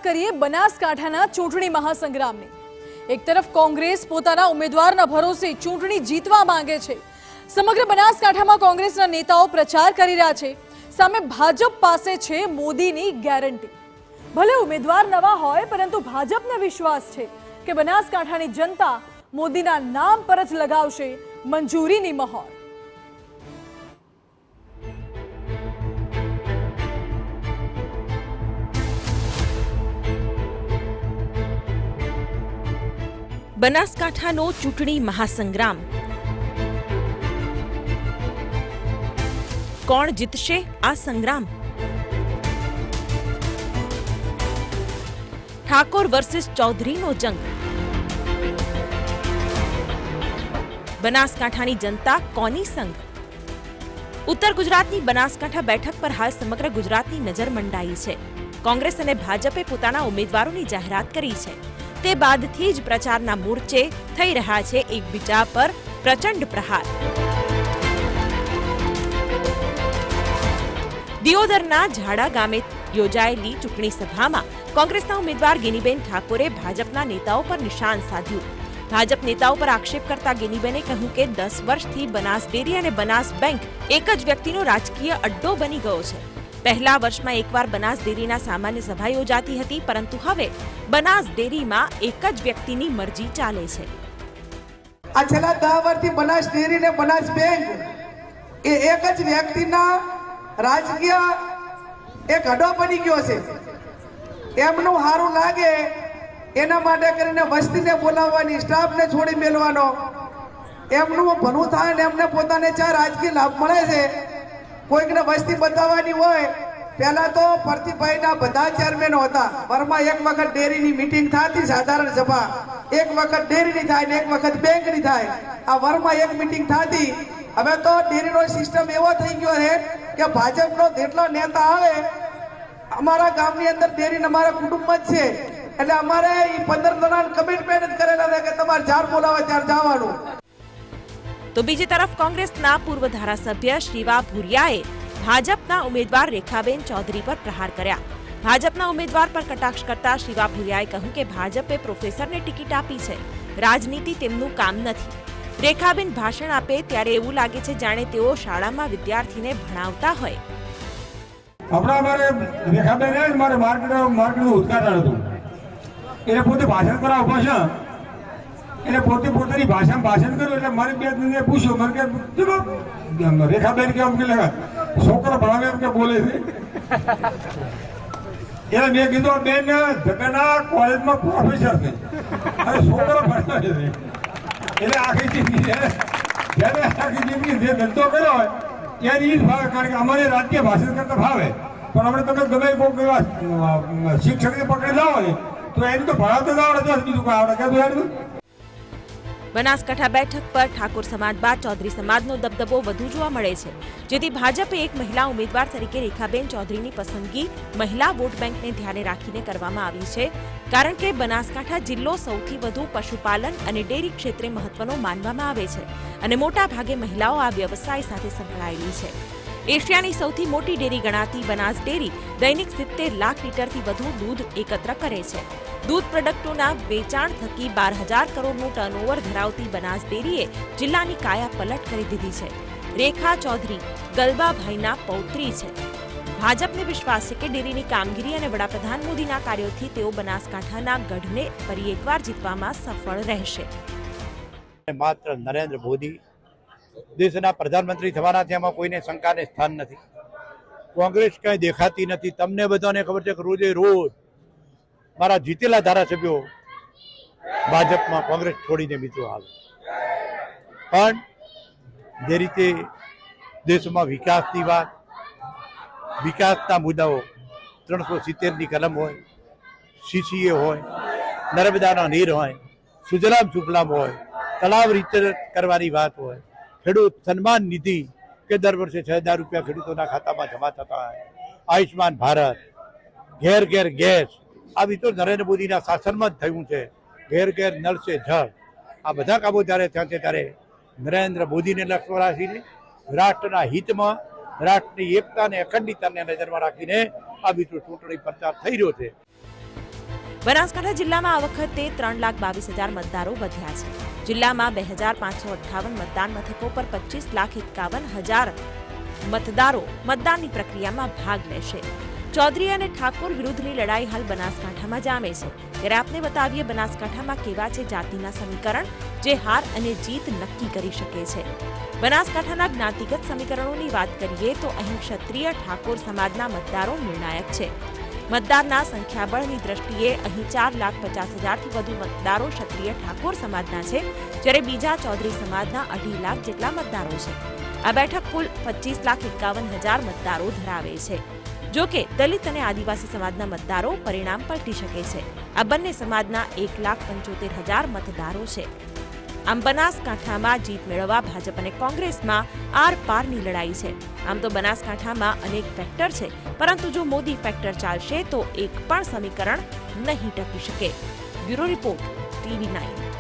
કરીએ બનાસકાંઠાના ચૂંટણી મહાસંગ્રામની। એક તરફ કોંગ્રેસ પોતાના ઉમેદવારના ભરોસે ચૂંટણી જીતવા માંગે છે। સમગ્ર બનાસકાંઠામાં કોંગ્રેસના નેતાઓ પ્રચાર કરી રહ્યા છે। સામે ભાજપ પાસે છે મોદીની ગેરંટી। ભલે ઉમેદવાર નવા હોય પરંતુ ભાજપને વિશ્વાસ છે કે બનાસકાંઠાની જનતા મોદીના નામ પર જ લગાવશે મંજૂરીની મહોર। બનાસકાંઠાનો ચૂંટણી મહાસંગ્રામ। કોણ જીતશે આ સંગ્રામ? ઠાકોર વર્સિસ ચૌધરીનો જંગ। બનાસકાંઠાની જનતા કોની સંગ? ઉત્તર ગુજરાતની બનાસકાંઠા બેઠક પર હાલ સમગ્ર ગુજરાતની નજર મંડાઈ છે। કોંગ્રેસ અને ભાજપે પોતાના ઉમેદવારોની જાહેરાત કરી છે। તે બાદથી જ પ્રચારના મોરચે થઈ રહ્યા છે એકબીજા પર પ્રચંડ પ્રહાર। દિયોદરના ઝાડા ગામે યોજાયેલી ચૂંટણી સભામાં કોંગ્રેસના ઉમેદવાર ગેનીબેન ઠાકોરે ભાજપના નેતાઓ પર નિશાન સાધ્યું। ભાજપ નેતાઓ પર આક્ષેપ કરતા ગેનીબેને કહ્યું કે 10 વર્ષથી બનાસ ડેરી અને બનાસ બેંક એક જ વ્યક્તિનો રાજકીય અડ્ડો બની ગયો છે। પહેલા વર્ષમાં એકવાર બનાસ ડેરીના સામાન્ય સભા યોજાતી હતી, પરંતુ હવે બનાસ ડેરીમાં એક જ વ્યક્તિની મરજી ચાલે છે। આ છેલ્લા 10 વર્ષથી બનાસ ડેરી ને બનાસ બેંક એ એક જ વ્યક્તિના રાજકીય એક અડ્ડો બની ગયો છે। એમનું સારું લાગે એના માટે કરીને વસ્તીને બોલાવવાની, સ્ટાફને છોડી મેળવાનો, એમનું ભલું થાય ને એમને પોતાને ચા રાજકીય લાભ મળે છે। કોઈકને વસ્તી બતાવવાની હોય, પહેલા તો પ્રતિભાઈના બધા ચેરમેનો હતા। વરમાં એક વખત ડેરીની મીટિંગ થતી, સાધારણ સભા, એક વખત ડેરીની થાય ને એક વખત બેંકની થાય। આ વરમાં એક મીટિંગ થતી। હવે તો ડેરીનો સિસ્ટમ એવો થઈ ગયો છે કે ભાજપનો જેટલો નેતા આવે, અમારા ગામની અંદર ડેરી અમારા કુટુંબ જ છે, એટલે અમારે 15 જણા કમિટમેન્ટ જ કરેલા છે કે તમારે જાર બોલાવે ત્યારે જવાનું। તો બીજી તરફ કોંગ્રેસના પૂર્વ ધારાસભ્ય શિવા ભુરિયાએ ભાજપના ઉમેદવાર રેખાબેન ચૌધરી પર પ્રહાર કર્યા। ભાજપના ઉમેદવાર પર કટાક્ષ કરતા શિવા ભુરિયાએ કહ્યું કે ભાજપે પ્રોફેસરને ટિકિટ આપી છે, રાજનીતિ તેમનું કામ નથી। રેખાબેન ભાષણ આપે ત્યારે એવું લાગે છે જાણે તેઓ શાળામાં વિદ્યાર્થીને ભણાવતા હોય। હમણાં અમારે રેખાબેન મારે માર્કેટનું ઉદ્ઘાટન હતું, એટલે પોતે ભાષણ કરવા ઉભા છે, એટલે પોતે પોતાની ભાષામાં ભાષણ કર્યું, એટલે મારે બે જણને પૂછ્યું, મને કે રેખાબેન કે છોકરો ભણાવે એમ કે બોલે છે, એટલે મેં કીધું બેન જગન્ના કોલેજમાં પ્રોફેસર છે અને છોકરો ભણાવે છે, એટલે આખી જિંદગી જ્યારે આખી જિંદગી જે ધંધો કર્યો હોય ત્યારે એ જ ભાવે, કારણ કે અમારે રાજકીય ભાષણ કરતા ભાવે, પણ આપણે તમે ગમે કોઈ શિક્ષકને પકડી લાવો ને તો એનું તો ભણાવતો જ આવડે, બીજું કોઈ આવડે કે? બનાસકાંઠા બેઠક પર ઠાકોર સમાજ બાદ ચૌધરી સમાજનો દબદબો વધુ જોવા મળે છે, જેથી ભાજપે એક મહિલા ઉમેદવાર તરીકે રેખાબેન ચૌધરીની પસંદગી મહિલા વોટ બેંકને ધ્યાને રાખીને કરવામાં આવી છે, કારણ કે બનાસકાંઠા જિલ્લો સૌથી વધુ પશુપાલન અને ડેરી ક્ષેત્રે મહત્વનો માનવામાં આવે છે અને મોટા ભાગે મહિલાઓ આ વ્યવસાય સાથે સંકળાયેલી છે। એશિયાની સૌથી મોટી ડેરી ગણાતી બનાસ ડેરી દૈનિક 70 લાખ લીટરથી વધુ દૂધ એકત્ર કરે છે। દૂધ પ્રોડક્ટોના વેચાણ થકી 12,000 કરોડનું ટર્નઓવર ધરાવતી બનાસ ડેરીએ જિલ્લાની કાયા પલટ કરી દીધી છે। રેખા ચૌધરી ગલબાભાઈના પૌત્રી છે। ભાજપને વિશ્વાસ છે કે ડેરીની કામગીરી અને વડાપ્રધાન મોદીના કાર્યોથી તેઓ બનાસકાંઠાના ગઢને ફરી એકવાર જીતવામાં સફળ રહેશે। માત્ર નરેન્દ્ર મોદી દેશના પ્રધાનમંત્રી થવાના છે, એમાં કોઈને શંકાને સ્થાન નથી। કોંગ્રેસ કંઈ દેખાતી નથી। તમને બધાને ખબર છે કે રોજે રોજ મારા જીતેલા ધારાસભ્યો ભાજપમાં કોંગ્રેસ છોડીને મિત્રો આવે, પણ જે રીતે દેશમાં વિકાસની વાત, વિકાસના મુદ્દાઓ 370ની કલમ હોય, CCA હોય, નર્મદાના નીર હોય, સુજલામ સુફલામ હોય, તળાવ રીતે કરવાની વાત હોય, ખેડૂત સન્માન નિધિ કે દર વર્ષે 6,000 રૂપિયા ખેડૂતોના ખાતામાં જમા થતા હોય, આયુષ્માન ભારત, ઘેર ઘેર ગેસ, આવી તો નરેન્દ્ર મોદીના શાસનમાં જ થયું છે। ઘેર ઘેર નળ સે જળ, આ બધા કામો જ્યારે થયા છે ત્યારે નરેન્દ્ર મોદીને લક્ષ્ય રાખીને, રાષ્ટ્રના હિતમાં, રાષ્ટ્રની એકતા અને અખંડિતતાને નજરમાં રાખીને આ બીજો ચૂંટણી પ્રચાર થઈ રહ્યો છે। બનાસકાંઠા જિલ્લામાં આ વખતે 3,22,000 મતદારો વધ્યા છે. જિલ્લામાં 2,558 મતદાન મથકો પર 25,51,000 મતદારો મતદાનની પ્રક્રિયામાં ભાગ લેશે. ચૌધરી અને ઠાકોર વિરુદ્ધની લડાઈ હાલ બનાસકાંઠામાં જામે છે. ત્યારે આપને બતાવીએ બનાસકાંઠામાં કેવા છે જાતિના સમીકરણ જે હાર અને જીત નક્કી કરી શકે છે. બનાસકાંઠાના જ્ઞાતિગત સમીકરણોની વાત કરીએ તો અહીં ક્ષત્રિય ઠાકોર સમાજના મતદારો નિર્ણાયક છે. મતદારના સંખ્યાબળની દ્રષ્ટિએ અહીં 4,50,000થી વધુ મતદારો ક્ષત્રિય ઠાકોર સમાજના છે, જ્યારે બીજા ચૌધરી સમાજના 2.5 લાખ જેટલા મતદારો છે. આ બેઠક કુલ 25,51,000 મતદારો ધરાવે છે. જો કે દલિત અને આદિવાસી સમાજના મતદારો પરિણામ પલટી શકે છે. આ બંને સમાજના 1,75,000 મતદારો છે. આમ બનાસકાંઠામાં જીત મેળવવા ભાજપ અને કોંગ્રેસમાં આર-પારની લડાઈ છે. આમ તો બનાસકાંઠામાં અનેક ફેક્ટર છે, પરંતુ જો મોદી ફેક્ટર ચાલશે તો એક પણ સમીકરણ નહીં ટકી શકે. Bureau report, TV9.